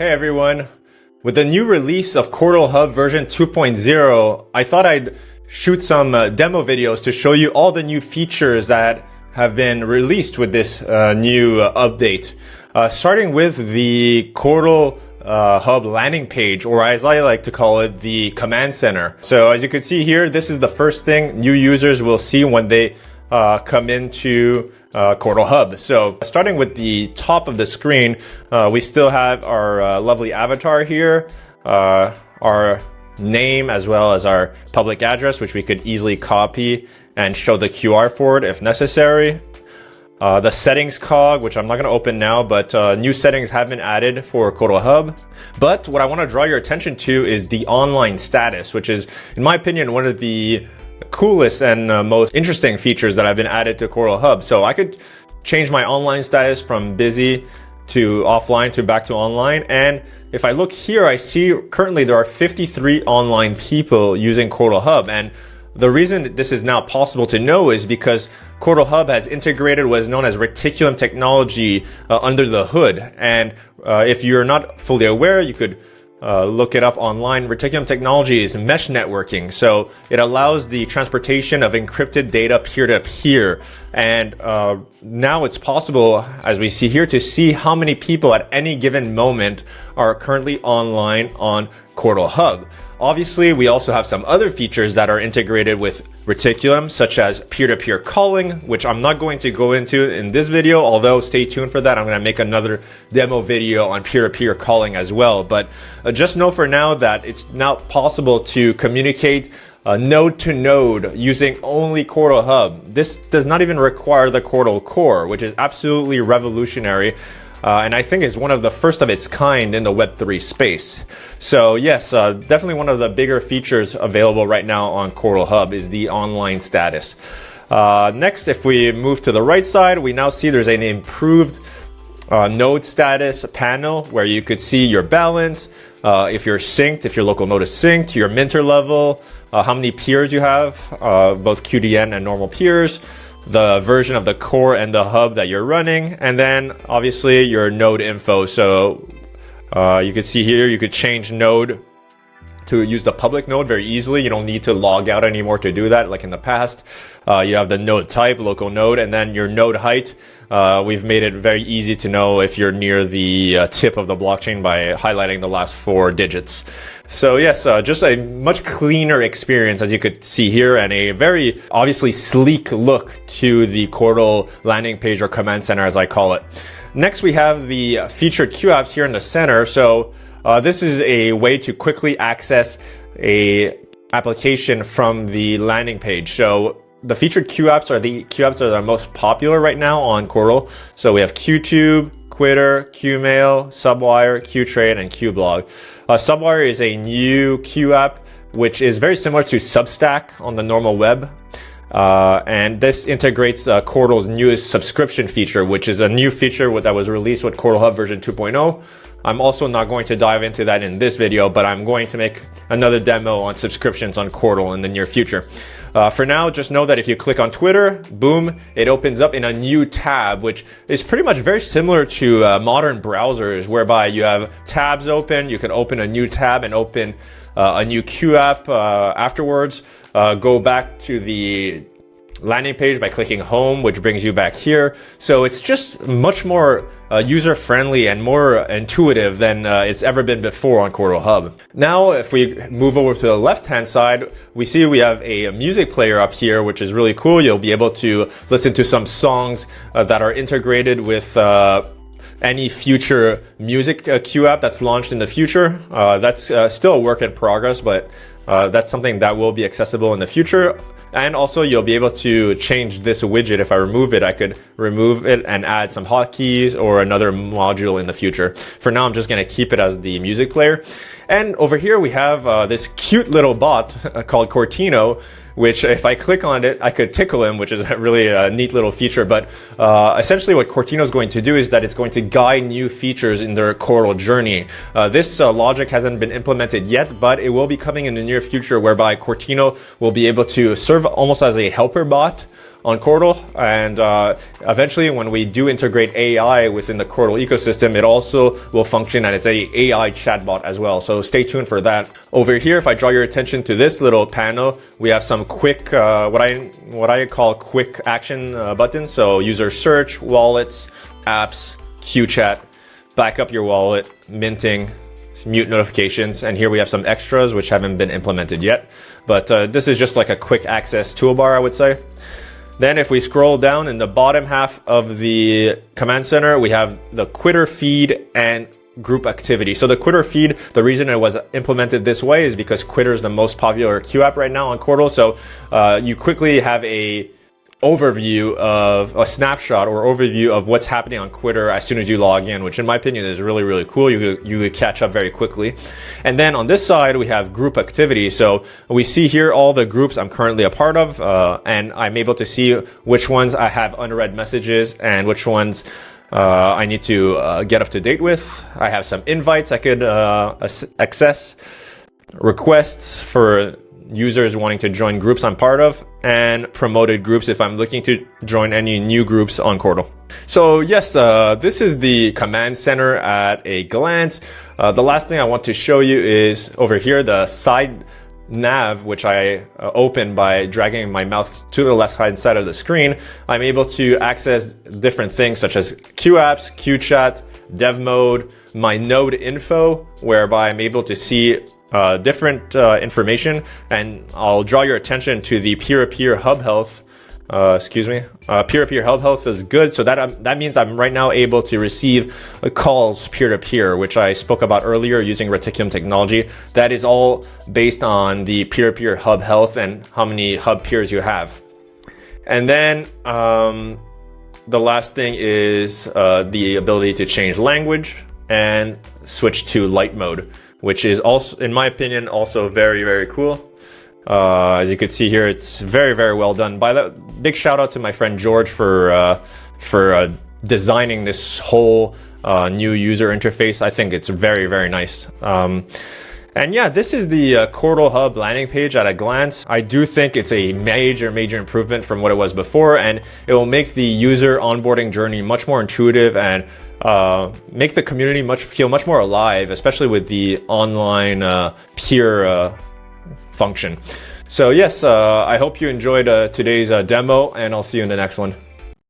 Hey everyone! With the new release of Qortal Hub version 2.0, I thought I'd shoot some demo videos to show you all the new features that have been released with this new update. Starting with the Qortal Hub landing page, or as I like to call it, the command center. So as you can see here, this is the first thing new users will see when they come into Qortal Hub. So starting with the top of the screen, we still have our lovely avatar here, our name as well as our public address, which we could easily copy and show the QR for it if necessary. The settings cog, which I'm not going to open now, but new settings have been added for Qortal Hub. But what I want to draw your attention to is the online status, which is, in my opinion, one of the coolest and most interesting features that have been added to Qortal Hub. So I could change my online status from busy to offline to back to online. And if I look here, I see currently there are 53 online people using Qortal Hub. And the reason that this is now possible to know is because Qortal Hub has integrated what is known as Reticulum technology under the hood. And if you're not fully aware, you could look it up online. Reticulum technology is mesh networking, so it allows the transportation of encrypted data peer-to-peer. And now it's possible, as we see here, to see how many people at any given moment are currently online on Qortal Hub. Obviously, we also have some other features that are integrated with Reticulum, such as peer-to-peer calling, which I'm not going to go into in this video, although stay tuned for that. I'm going to make another demo video on peer-to-peer calling as well. But just know for now that it's now possible to communicate node to node using only Qortal Hub. This does not even require the Qortal core, which is absolutely revolutionary. And I think is one of the first of its kind in the Web3 space. So yes, definitely one of the bigger features available right now on Qortal Hub is the online status. Next, if we move to the right side, we now see there's an improved node status panel where you could see your balance, if you're synced, if your local node is synced, your minter level, how many peers you have, both QDN and normal peers, the version of the core and the hub that you're running, and then obviously your node info. So you can see here, you could change node to use the public node very easily. You don't need to log out anymore to do that like in the past. You have the node type, local node, and then your node height. We've made it very easy to know if you're near the tip of the blockchain by highlighting the last 4 digits. So yes, just a much cleaner experience, as you could see here, and a very obviously sleek look to the Qortal landing page, or command center as I call it. Next, we have the featured Q apps here in the center. So this is a way to quickly access a application from the landing page. So the featured Q apps are the Q apps that are most popular right now on Qortal. So we have QTube, Quitter, QMail, Subwire, QTrade, and QBlog. Subwire is a new Q app which is very similar to Substack on the normal web. And this integrates Qortal's newest subscription feature, which is a new feature that was released with Qortal Hub version 2.0. I'm also not going to dive into that in this video, but I'm going to make another demo on subscriptions on Qortal in the near future. For now, just know that if you click on Twitter, boom, it opens up in a new tab, which is pretty much very similar to modern browsers, whereby you have tabs open, you can open a new tab and open a new Q app afterwards. Go back to the landing page by clicking home, which brings you back here. So it's just much more user-friendly and more intuitive than it's ever been before on Qortal Hub. Now, if we move over to the left-hand side, we see we have a music player up here, which is really cool. You'll be able to listen to some songs that are integrated with any future music Q app that's launched in the future. That's still a work in progress, but that's something that will be accessible in the future. And also you'll be able to change this widget. If I remove it, I could remove it and add some hotkeys or another module in the future. For now, I'm just going to keep it as the music player. And over here we have this cute little bot called Qortino, which if I click on it, I could tickle him, which is a really neat little feature. But essentially what Qortino is going to do is that it's going to guide new features in their Qortal journey. This logic hasn't been implemented yet, but it will be coming in the near future, whereby Qortino will be able to serve almost as a helper bot on Qortal, and eventually when we do integrate AI within the Qortal ecosystem, it also will function as a AI chatbot as well. So stay tuned for that. Over here, if I draw your attention to this little panel, we have some quick, what I call quick action buttons. So user search, wallets, apps, QChat, backup your wallet, minting, mute notifications, and here we have some extras which haven't been implemented yet. But this is just like a quick access toolbar, I would say. Then if we scroll down in the bottom half of the command center, we have the Quitter feed and group activity. So the Quitter feed, the reason it was implemented this way is because Quitter is the most popular Q app right now on Qortal. So you quickly have a overview of a snapshot or overview of what's happening on Quitter as soon as you log in, which in my opinion is really, really cool. You could catch up very quickly. And then on this side, we have group activity. So we see here all the groups I'm currently a part of, and I'm able to see which ones I have unread messages and which ones I need to get up to date with. I have some invites I could access, requests for users wanting to join groups I'm part of, and promoted groups if I'm looking to join any new groups on Qortal. So yes, this is the command center at a glance. The last thing I want to show you is over here, the side nav, which I open by dragging my mouse to the left hand side of the screen. I'm able to access different things such as Q apps, Q chat, dev mode, my node info, whereby I'm able to see different information, and I'll draw your attention to the peer-to-peer hub health. Peer-to-peer hub health is good, so that means I'm right now able to receive calls peer-to-peer, which I spoke about earlier using Reticulum technology. That is all based on the peer-to-peer hub health and how many hub peers you have. And then the last thing is the ability to change language and switch to light mode, which is also, in my opinion, also very, very cool. As you can see here, it's very, very well done. By the big shout out to my friend George for designing this whole new user interface. I think it's very, very nice. And yeah, this is the Qortal Hub landing page at a glance. I do think it's a major, major improvement from what it was before, and it will make the user onboarding journey much more intuitive and make the community feel much more alive, especially with the online peer function. So yes, I hope you enjoyed today's demo, and I'll see you in the next one.